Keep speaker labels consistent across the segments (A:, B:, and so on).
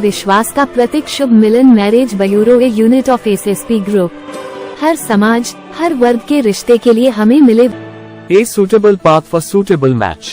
A: विश्वास का प्रतीक Shubh Milan marriage bureau a unit of SSP group. हर समाज हर वर्ग के रिश्ते के लिए हमें मिले
B: A suitable path for suitable match.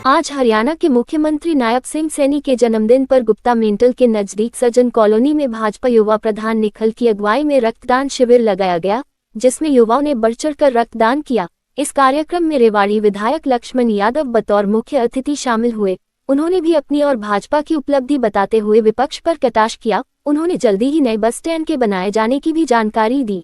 A: आज हरियाणा के मुख्यमंत्री नायब सिंह सैनी के जन्मदिन पर गुप्ता मेंटल के नजदीक सज्जन कॉलोनी में भाजपा युवा प्रधान निखिल की अगुवाई में रक्तदान शिविर लगाया गया, जिसमें युवाओं ने बढ़ चढ़कर रक्तदान किया। इस कार्यक्रम में रेवाड़ी विधायक लक्ष्मण यादव बतौर मुख्य अतिथि शामिल हुए। उन्होंने भी अपनी और भाजपा की उपलब्धि बताते हुए विपक्ष पर कटाक्ष किया। उन्होंने जल्दी ही नए बस स्टैंड के बनाए जाने की भी जानकारी दी।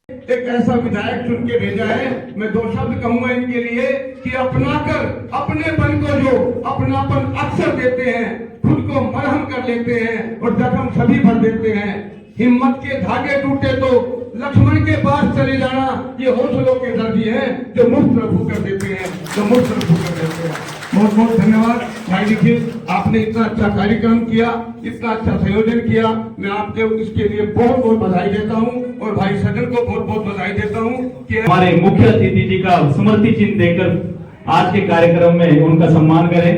C: एक ऐसा विधायक चुन के भेजा है, मैं 2 शब्द कहूंगा इनके लिए कि अपनाकर अपनेपन को जो अपनापन अक्सर देते हैं, खुद को मरहम कर लेते हैं और जख्म सभी भर देते हैं। हिम्मत के धागे टूटे तो लक्ष्मण के पास चले जाना, ये हौसलों के दर्जी हैं जो मुफ्त रफू कर देते हैं, जो मुफ्त रफू कर देते हैं। बहुत बहुत धन्यवाद भाई निखिल, आपने इतना अच्छा कार्यक्रम किया, इतना अच्छा संयोजन किया। मैं आपके इसके लिए बहुत बहुत बधाई देता हूँ और भाई सजन को बहुत बहुत बधाई देता हूँ कि
D: हमारे मुख्य अतिथि जी का स्मृति चिन्ह देकर आज के कार्यक्रम में उनका सम्मान करें।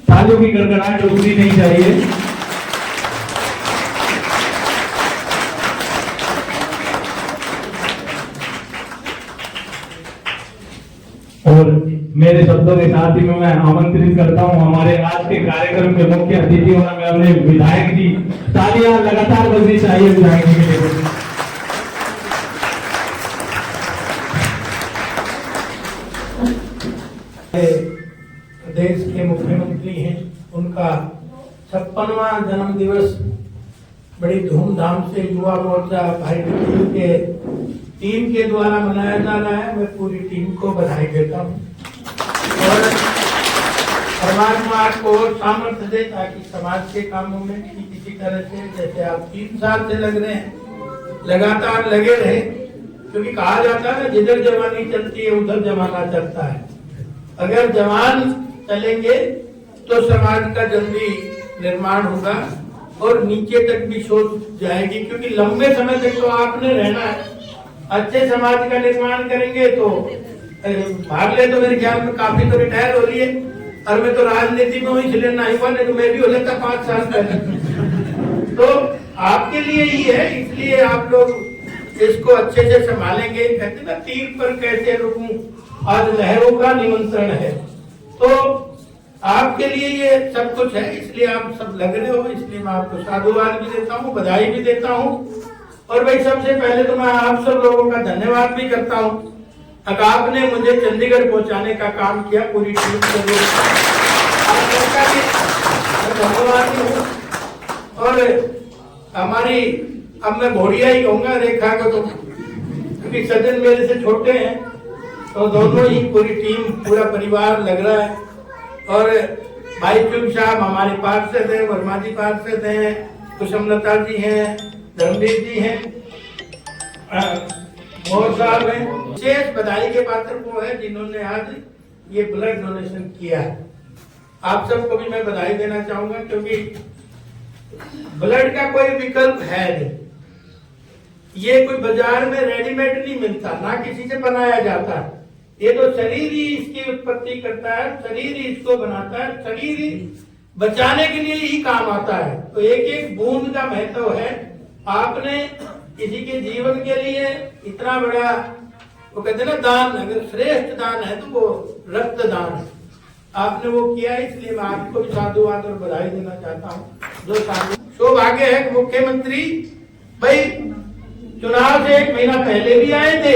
D: तालियों की गड़गड़ाहट रुकनी नहीं चाहिए। और मेरे शब्दों के साथ ही मैं आमंत्रित करता हूं हमारे आज के कार्यक्रम के मुख्य अतिथि और मैं अपने विधायक जी, तालियां लगातार बजनी चाहिए विधायक जी के लिए।
E: देश के मुख्यमंत्री हैं, उनका 56वां जन्म दिवस बड़ी धूमधाम से युवा मोर्चा भाई निखिल के टीम के द्वारा मनाया जा रहा है। मैं पूरी टीम को बधाई देता हूँ और परमात्मा को सामर्थ्य दे ताकि समाज के कामों में किसी तरह से, जैसे आप 3 साल से लग रहे हैं, लगातार लगे रहे, क्योंकि कहा जाता है ना जिधर जवानी चलती है उधर जमाना चलता है। अगर जवान चलेंगे तो समाज का जल्दी निर्माण होगा और नीचे तक भी सोच जाएगी, क्योंकि लंबे समय तक तो आपने रहना है। अच्छे समाज का निर्माण करेंगे तो भाग ले तो मेरे ख्याल में काफी तो रिटायर हो रही है और मैं तो राजनीति में हूँ, इसलिए नहीं हुआ, नहीं तो मैं भी हो लेता 5 साल पहले। तो आपके लिए ही है, इसलिए आप लोग इसको अच्छे से संभालेंगे। कहते ना तीर पर कैसे रुकूं, आज लहरों का निमंत्रण है। तो आपके लिए ये सब कुछ है, इसलिए आप सब लग रहे हो, इसलिए मैं आपको साधुवाद भी देता हूँ, बधाई भी देता हूँ। और भाई सबसे पहले तो मैं आप सब लोगों का धन्यवाद भी करता हूँ। आपने मुझे चंडीगढ़ पहुंचाने का काम किया, पूरी टीम के लोग आप सबका भी धन्यवाद हूँ। और हमारी, अब मैं भोड़िया ही कहूंगा रेखा को, तो क्योंकि सज्जन मेरे से छोटे हैं तो दोनों ही पूरी टीम पूरा परिवार लग रहा है। और भाई चुग साहब हमारे पार्षद है, वर्मा जी पार्षद हैं, कुसुमलता जी हैं, धर्मवीर जी हैं, मोहन साहब हैं। विशेष बधाई के पात्र वो है जिन्होंने आज ये ब्लड डोनेशन किया है। आप सबको भी मैं बधाई देना चाहूंगा, क्योंकि ब्लड का कोई विकल्प है नहीं। ये कोई बाजार में रेडीमेड नहीं मिलता, ना किसी से बनाया जाता है। ये तो शरीर ही इसकी उत्पत्ति करता है, शरीर ही इसको बनाता है, शरीर ही बचाने के लिए ही काम आता है। तो एक एक बूंद का महत्व है। आपने किसी के जीवन के लिए इतना बड़ा, वो कहते हैं ना दान, अगर श्रेष्ठ दान है तो वो रक्त दान है, आपने वो किया, इसलिए मैं आपको भी साधुवाद और बधाई देना चाहता हूँ। जो सौभाग्य है मुख्यमंत्री भाई चुनाव से 1 महीना पहले भी आए थे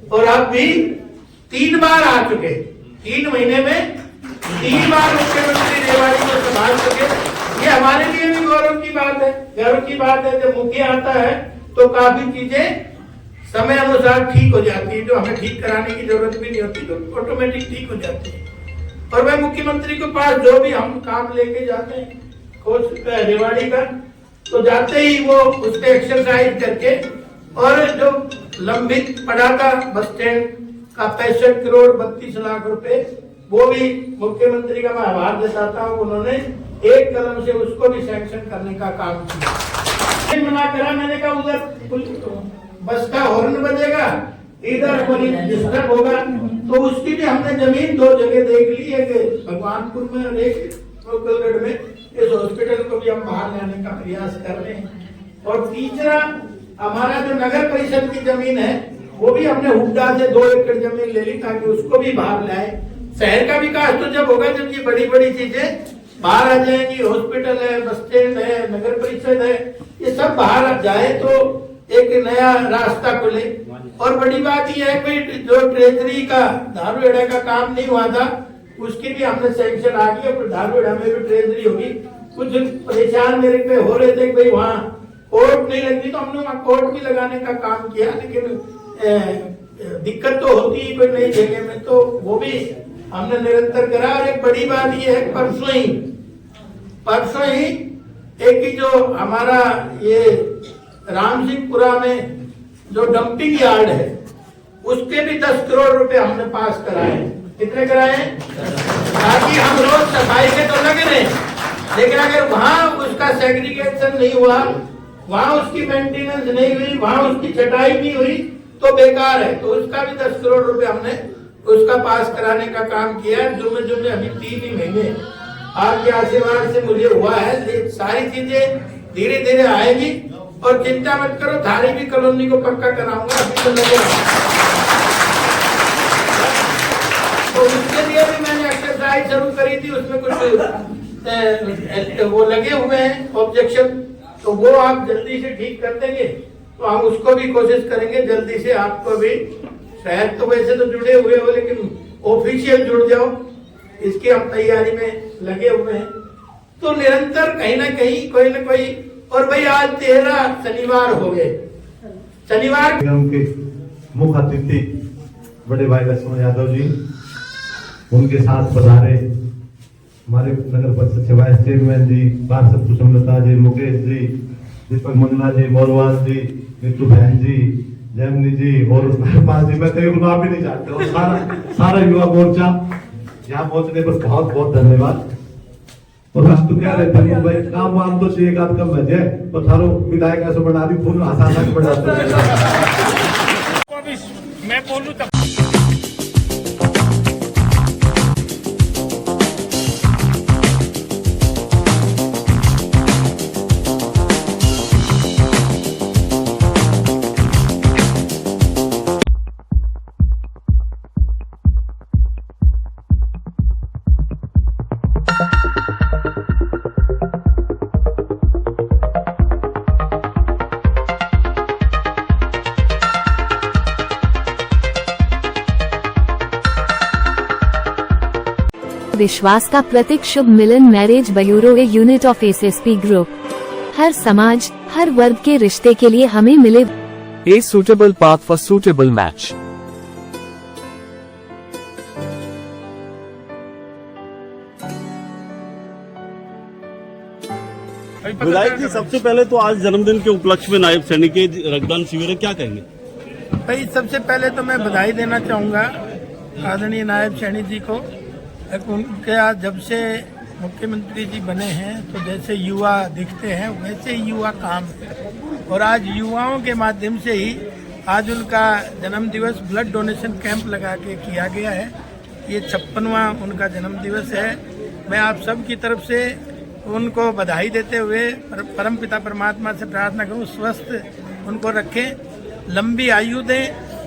E: और अब भी 3 बार आ चुके। 3 महीने में 3 बार मुख्यमंत्री रेवाड़ी को संभाल चुके। ये हमारे लिए भी गौरव की बात है, गर्व की बात है। जब मुखिया आता है तो काफी चीजें समय अनुसार ठीक हो जाती है, जो हमें ठीक कराने की जरूरत भी नहीं होती, तो ऑटोमेटिक ठीक हो जाती है। और वह मुख्यमंत्री के पास जो भी हम काम लेके जाते हैं कोच रेवाड़ी का, तो जाते ही वो उस पर एक्सरसाइज करके, और जो लंबित पड़ा था बस स्टैंड का 65 करोड़ 32 लाख रुपए, वो भी मुख्यमंत्री का मैं आभार जताता हूँ। उन्होंने एक कदम से उसको भी सैंक्शन करने का काम किया। मना करा, मैंने कहा उधर बस का हॉर्न बजेगा, इधर मरीज डिस्टर्ब होगा। तो उसकी भी हमने जमीन 2 जगह देख ली, एक भगवानपुर में और एक लोकलगढ़ में। इस हॉस्पिटल को भी हम बाहर लाने का प्रयास कर रहे हैं। और तीसरा, हमारा जो नगर परिषद की जमीन है वो भी हमने हुड्डा से 2 एकड़ जमीन ले ली, ताकि उसको भी बाहर लाए। शहर का विकास तो जब होगा जब ये बड़ी बड़ी चीजें बाहर आ जाएंगी। हॉस्पिटल है, बस स्टैंड है, नगर परिषद है, ये सब बाहर आ जाए तो एक नया रास्ता खुले। और बड़ी बात यह है कि जो ट्रेजरी का धारूहेड़ा का काम नहीं हुआ था, उसकी भी हमने सैंक्शन आ गई। और धारूहेड़ा में भी ट्रेजरी होगी। कुछ परेशान मेरे पे हो रहे थे कि भाई वहाँ कोर्ट नहीं लगती, तो हमने वहाँ कोर्ट भी लगाने का काम किया। लेकिन दिक्कत तो होती है कोई नई जगह में, तो वो भी हमने निरंतर करा। और एक बड़ी बात ये है, परसों ही एक जो हमारा ये राम सिंहपुरा में जो डंपिंग यार्ड है, उसके भी 10 करोड़ रुपए हमने पास कराए। कितने कराए? ताकि हम रोज सफाई के तो लग रहे हैं, लेकिन अगर वहां उसका सेग्रीगेशन नहीं हुआ, वहां उसकी मेंटेनेंस नहीं हुई, वहां उसकी छटाई नहीं हुई, तो बेकार है। तो उसका भी 10 करोड़ रुपए हमने उसका पास कराने का काम किया। जुम्मे अभी 3 ही महीने आपके आशीर्वाद से मुझे हुआ है। ये सारी चीजें धीरे धीरे आएगी और चिंता मत करो, थारी भी कॉलोनी को पक्का कराऊंगा। अभी तो लगे, तो उसके लिए भी मैंने एक्सरसाइज शुरू करी थी। उसमें कुछ वो लगे हुए हैं ऑब्जेक्शन, तो वो आप जल्दी से ठीक कर देंगे तो हम उसको भी कोशिश करेंगे जल्दी से आपको भी। शायद तो वैसे तो जुड़े हुए हो, लेकिन ऑफिशियल जुड़ जाओ, इसकी हम तैयारी में लगे हुए हैं। तो निरंतर कहीं ना कहीं कोई ना कोई। और भाई आज 13 शनिवार हो गए। शनिवार
F: के मुख्य अतिथि बड़े भाई लक्ष्मण यादव जी, उनके साथ पधारे हमारे नगर परिषद के वाइस चेयरमैन जी, पार्षद सुषमलता जी, मुकेश जी, दीपक मंगला जी, मोरवाल जी, नीतू बहन जी, जैमिनी जी और पाल जी, मैं कहीं नाम भी नहीं जानते। और सारा युवा मोर्चा यहाँ पहुंचने पर बहुत बहुत धन्यवाद। और हम तो क्या रहते हैं भाई, काम वाम तो चाहिए, काम कम बजे तो थारो विधायक ऐसा बना दी फूल आसान बढ़ जाता है।
D: मैं बोलूँ तब
A: विश्वास का प्रतीक Shubh Milan marriage bureau a unit of SSP group. हर समाज, हर वर्ग के रिश्ते के लिए हमें मिले
B: A suitable path for suitable match.
G: विधायक जी, सबसे पहले तो आज जन्मदिन के उपलक्ष्य में नायब सैनिक के रक्तदान शिविर है, क्या कहेंगे?
E: भाई सबसे पहले तो मैं बधाई देना चाहूँगा आदरणीय नायब सैनी जी को। उनके आज जब से मुख्यमंत्री जी बने हैं तो जैसे युवा दिखते हैं वैसे ही युवा काम है। और आज युवाओं के माध्यम से ही आज उनका जन्म दिवस ब्लड डोनेशन कैंप लगा के किया गया है। ये 56वां उनका जन्म दिवस है। मैं आप सब की तरफ से उनको बधाई देते हुए परम पिता परमात्मा से प्रार्थना करूं स्वस्थ उनको रखें, लंबी आयु दें,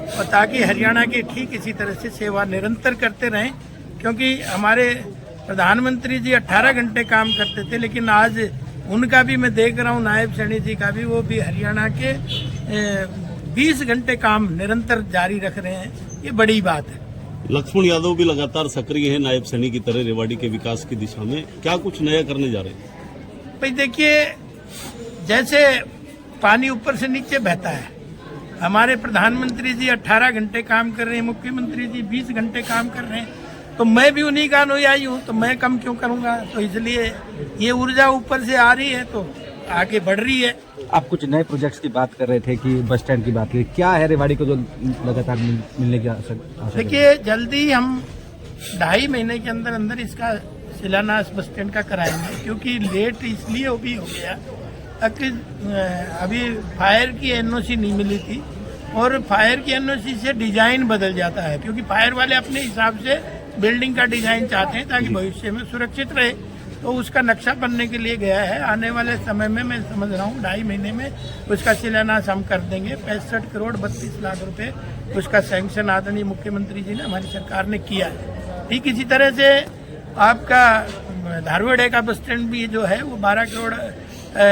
E: और ताकि हरियाणा की ठीक इसी तरह से सेवा निरंतर करते रहें। क्योंकि हमारे प्रधानमंत्री जी 18 घंटे काम करते थे, लेकिन आज उनका भी मैं देख रहा हूं, नायब सैनी जी का भी, वो भी हरियाणा के 20 घंटे काम निरंतर जारी रख रहे हैं। ये बड़ी बात है।
G: लक्ष्मण यादव भी लगातार सक्रिय है नायब सैनी की तरह रेवाड़ी के विकास की दिशा में, क्या कुछ नया करने जा रहे हैं?
E: भाई देखिए, जैसे पानी ऊपर से नीचे बहता है, हमारे प्रधानमंत्री जी 18 घंटे काम कर रहे हैं, मुख्यमंत्री जी 20 घंटे काम कर रहे हैं, तो मैं भी उन्हीं का अनुयायी हूँ, तो मैं कम क्यों करूँगा। तो इसलिए ये ऊर्जा ऊपर से आ रही है तो आगे बढ़ रही है।
H: आप कुछ नए प्रोजेक्ट्स की बात कर रहे थे कि बस स्टैंड की बात की, क्या है रेवाड़ी को जो लगातार मिलने की आशा?
E: देखिए, जल्दी हम 2.5 महीने के अंदर अंदर इसका शिलान्यास बस स्टैंड का कराएंगे। क्योंकि लेट इसलिए भी हो गया कि अभी फायर की एनओसी नहीं मिली थी, और फायर की एनओसी से डिजाइन बदल जाता है, क्योंकि फायर वाले अपने हिसाब से बिल्डिंग का डिजाइन चाहते हैं ताकि भविष्य में सुरक्षित रहे। तो उसका नक्शा बनने के लिए गया है। आने वाले समय में मैं समझ रहा हूँ 2.5 महीने में उसका शिलान्यास हम कर देंगे। 65 करोड़ 32 लाख रुपए उसका सैंक्शन आदरणीय मुख्यमंत्री जी ने, हमारी सरकार ने किया है। ठीक इसी तरह से आपका धारवाड़ का बस स्टैंड भी जो है वो 12 करोड़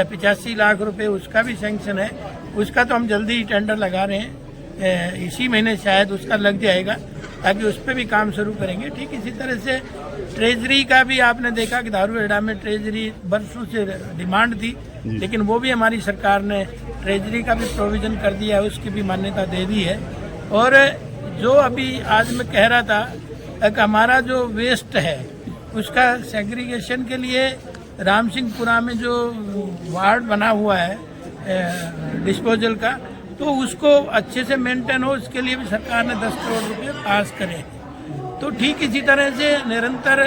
E: 85 लाख रुपए उसका भी सैंक्शन है। उसका तो हम जल्दी ही टेंडर लगा रहे हैं, इसी महीने शायद उसका लग जाएगा, ताकि उस पर भी काम शुरू करेंगे। ठीक इसी तरह से ट्रेजरी का भी आपने देखा कि धारूहेड़ा में ट्रेजरी बरसों से डिमांड थी, लेकिन वो भी हमारी सरकार ने ट्रेजरी का भी प्रोविजन कर दिया है, उसकी भी मान्यता दे दी है। और जो अभी आज मैं कह रहा था कि हमारा जो वेस्ट है उसका सेग्रीगेशन के लिए राम सिंहपुरा में जो वार्ड बना हुआ है डिस्पोजल का, तो उसको अच्छे से मेंटेन हो, इसके लिए भी सरकार ने 10 करोड़ रुपए पास करे। तो ठीक इसी तरह से निरंतर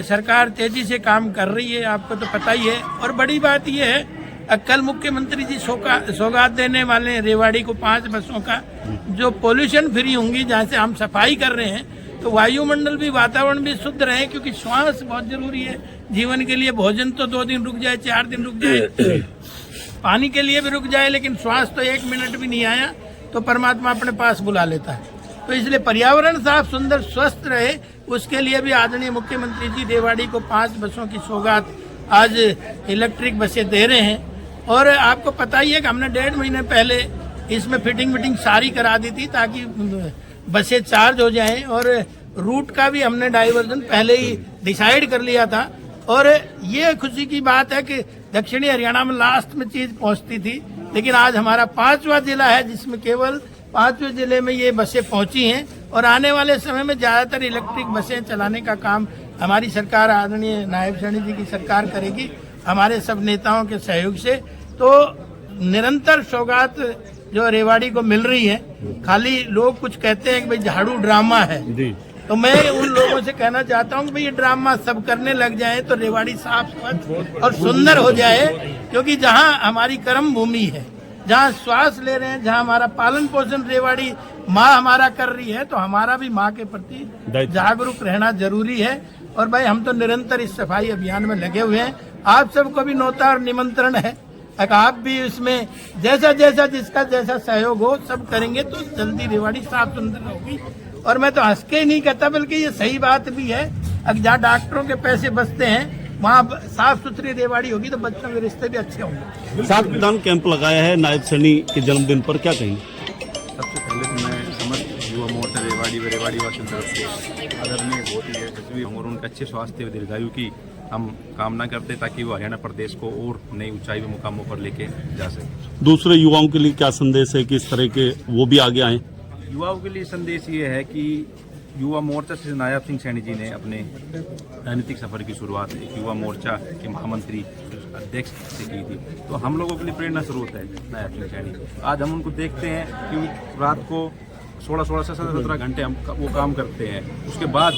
E: सरकार तेजी से काम कर रही है, आपको तो पता ही है। और बड़ी बात यह है, कल मुख्यमंत्री जी सौगात देने वाले हैं रेवाड़ी को 5 बसों का, जो पोल्यूशन फ्री होंगी, जहाँ से हम सफाई कर रहे हैं, तो वायुमंडल भी, वातावरण भी शुद्ध रहे, क्योंकि श्वास बहुत जरूरी है जीवन के लिए। भोजन तो 2 दिन रुक जाए, 4 दिन रुक जाए, पानी के लिए भी रुक जाए, लेकिन श्वास तो 1 मिनट भी नहीं आया तो परमात्मा अपने पास बुला लेता है। तो इसलिए पर्यावरण साफ सुंदर स्वस्थ रहे, उसके लिए भी आदरणीय मुख्यमंत्री जी रेवाड़ी को 5 बसों की सौगात आज इलेक्ट्रिक बसें दे रहे हैं। और आपको पता ही है कि हमने 1.5 महीने पहले इसमें फिटिंग सारी करा दी थी, ताकि बसें चार्ज हो जाएं। और रूट का भी हमने डाइवर्जन पहले ही डिसाइड कर लिया था। और ये खुशी की बात है कि दक्षिणी हरियाणा में लास्ट में चीज पहुंचती थी, लेकिन आज हमारा 5वां जिला है जिसमें केवल 5वें जिले में ये बसें पहुंची हैं। और आने वाले समय में ज्यादातर इलेक्ट्रिक बसें चलाने का काम हमारी सरकार, आदरणीय नायब सैनी जी की सरकार करेगी, हमारे सब नेताओं के सहयोग से। तो निरंतर सौगात जो रेवाड़ी को मिल रही है, खाली लोग कुछ कहते हैं कि भाई झाड़ू ड्रामा है, तो मैं उन लोगों से कहना चाहता हूँ कि भाई ये ड्रामा सब करने लग जाए तो रेवाड़ी साफ स्वच्छ और सुंदर हो जाए। क्योंकि जहाँ हमारी कर्म भूमि है, जहाँ श्वास ले रहे हैं, जहाँ हमारा पालन पोषण रेवाड़ी माँ हमारा कर रही है, तो हमारा भी माँ के प्रति जागरूक रहना जरूरी है। और भाई हम तो निरंतर इस सफाई अभियान में लगे हुए हैं। आप सबको भी न्योता और निमंत्रण है, आप भी इसमें जैसा जिसका जैसा सहयोग हो सब करेंगे तो जल्दी रेवाड़ी साफ सुंदर होगी। और मैं तो हंस के ही नहीं कहता, बल्कि ये सही बात भी है। अब जहाँ डॉक्टरों के पैसे बचते हैं वहाँ साफ सुथरी रेवाड़ी होगी तो बच्चों के रिश्ते भी अच्छे होंगे।
G: रक्तदान कैंप लगाया है नायब सैनी के जन्मदिन पर, क्या कहेंगे?
I: सबसे पहले तो मैं समस्त युवा मोर्चा रेवाड़ी व रेवाड़ी वासियों की तरफ से आदरणीय बहुत ही यशस्वी और उनके अच्छे स्वास्थ्य व दीर्घायु की हम कामना करते हैं, ताकि वो हरियाणा प्रदेश को और नई ऊंचाई व मुकामों पर लेके जा सके।
G: दूसरे युवाओं के लिए क्या संदेश है कि इस तरह के वो भी आगे आए?
I: युवाओं के लिए संदेश ये है कि युवा मोर्चा से नायब सिंह सैनी जी ने अपने राजनीतिक सफर की शुरुआत एक युवा मोर्चा के महामंत्री अध्यक्ष से की थी, तो हम लोगों के लिए प्रेरणा स्रोत है नायब सिंह सैनी। आज हम उनको देखते हैं कि रात को 16 से 17 घंटे हम वो काम करते हैं। उसके बाद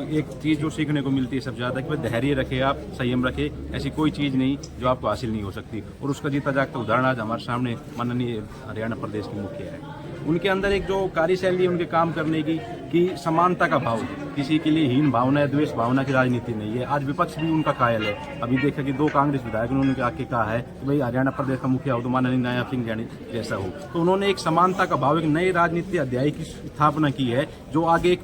I: एक चीज़ जो सीखने को मिलती है सब ज़्यादा, कि धैर्य रखे, आप संयम रखे, ऐसी कोई चीज़ नहीं जो आपको हासिल नहीं हो सकती। और उसका जीता जागता उदाहरण आज हमारे सामने माननीय हरियाणा प्रदेश के मुखिया है। उनके अंदर एक जो कार्यशैली है उनके काम करने की, कि समानता का भाव, किसी के लिए हीन भावना या द्वेष भावना की राजनीति नहीं है। आज विपक्ष भी उनका कायल है। अभी देखा कि 2 कांग्रेस विधायक उन्होंने आके कहा है कि भाई हरियाणा प्रदेश का मुखिया हो तो माननीय नायब सिंह सैनी जैसा हो। तो उन्होंने एक समानता का भाव, एक नए राजनीति अध्याय की स्थापना की है, जो आगे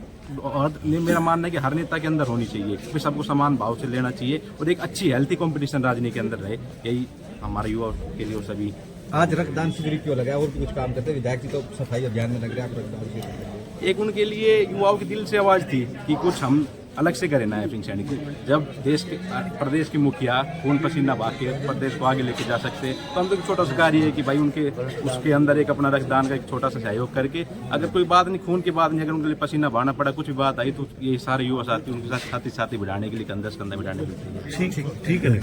I: और मेरा मानना है कि हर नेता के अंदर होनी चाहिए, कि सबको समान भाव से लेना चाहिए और एक अच्छी हेल्थी कंपटीशन राजनीति के अंदर रहे। यही हमारे युवा के लिए और सभी।
H: आज रक्तदान शिविर क्यों लगाया और भी कुछ काम करते हैं? विधायक जी तो सफाई अभियान में लग रहे हैं, आप रक्तदान शिविर?
I: एक उनके लिए युवाओं के दिल से आवाज थी कि कुछ हम अलग से करें नायब सिंह सैनी। जब देश के प्रदेश के मुखिया खून पसीना बहा के प्रदेश को आगे लेके जा सकते, तो हम तो एक छोटा सा कार्य है कि भाई उनके उसके अंदर एक अपना रक्तदान का एक छोटा सा सहयोग करके, अगर कोई बात नहीं, खून की बात नहीं, अगर उनके लिए पसीना बहाना पड़ा, कुछ भी बात आई, तो ये सारे युवा साथी उनके साथ साथी बढ़ाने के लिए कंधा से कंधा बढ़ाने के लिए।
F: ठीक है।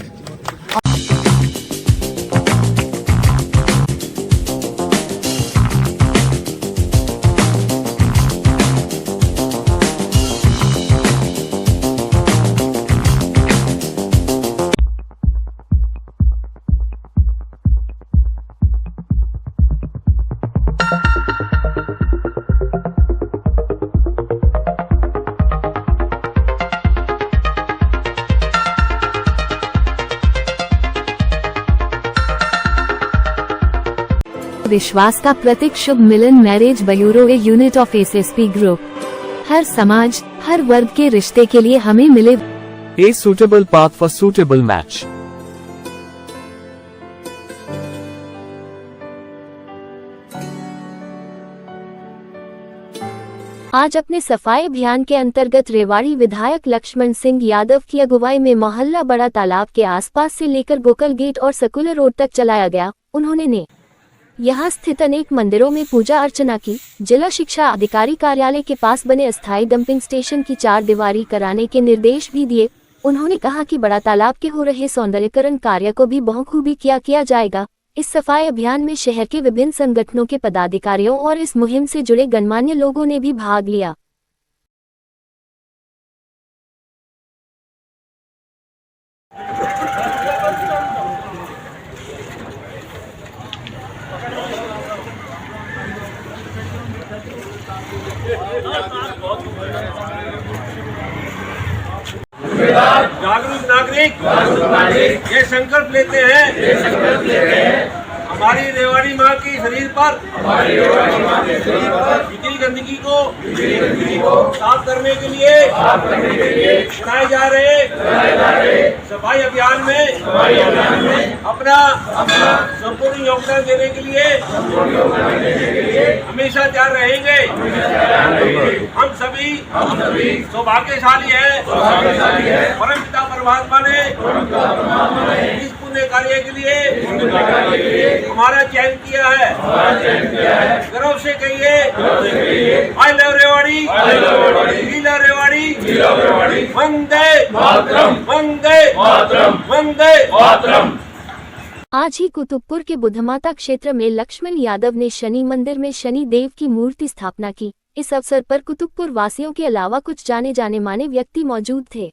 A: विश्वास का प्रतीक Shubh Milan marriage bureau a unit of SSP group. हर समाज हर वर्ग के रिश्ते के लिए हमें मिले
B: A suitable path for suitable match.
A: आज अपने सफाई अभियान के अंतर्गत रेवाड़ी विधायक लक्ष्मण सिंह यादव की अगुवाई में मोहल्ला बड़ा तालाब के आसपास से लेकर गोकल गेट और सर्कुलर रोड तक चलाया गया। उन्होंने यहां स्थित अनेक मंदिरों में पूजा अर्चना की। जिला शिक्षा अधिकारी कार्यालय के पास बने अस्थायी डंपिंग स्टेशन की 4 दीवारी कराने के निर्देश भी दिए। उन्होंने कहा कि बड़ा तालाब के हो रहे सौंदर्यीकरण कार्य को भी बखूबी किया जाएगा। इस सफाई अभियान में शहर के विभिन्न संगठनों के पदाधिकारियों और इस मुहिम से जुड़े गणमान्य लोगों ने भी भाग लिया।
J: जागरूक नागरिक ये संकल्प लेते हैं हमारी रेवाड़ी माँ की शरीर पर बिजली गंदगी को साफ करने के लिए चलाए जा रहे सफाई अभियान में अपना संपूर्ण योगदान देने के लिए हमेशा तैयार रहेंगे। हम सभी सौभाग्यशाली हैं परम पिता परमात्मा ने इस पुण्य कार्य के लिए हमारा चयन किया है। गर्व से कहिए I love Rewari, we love Rewari, वंदे मातरम, वंदे मातरम, वंदे मातरम।
A: आज ही कुतुबपुर के बुद्धमाता क्षेत्र में लक्ष्मण यादव ने शनि मंदिर में शनि देव की मूर्ति स्थापना की। इस अवसर पर कुतुबपुर वासियों के अलावा कुछ जाने माने व्यक्ति मौजूद थे।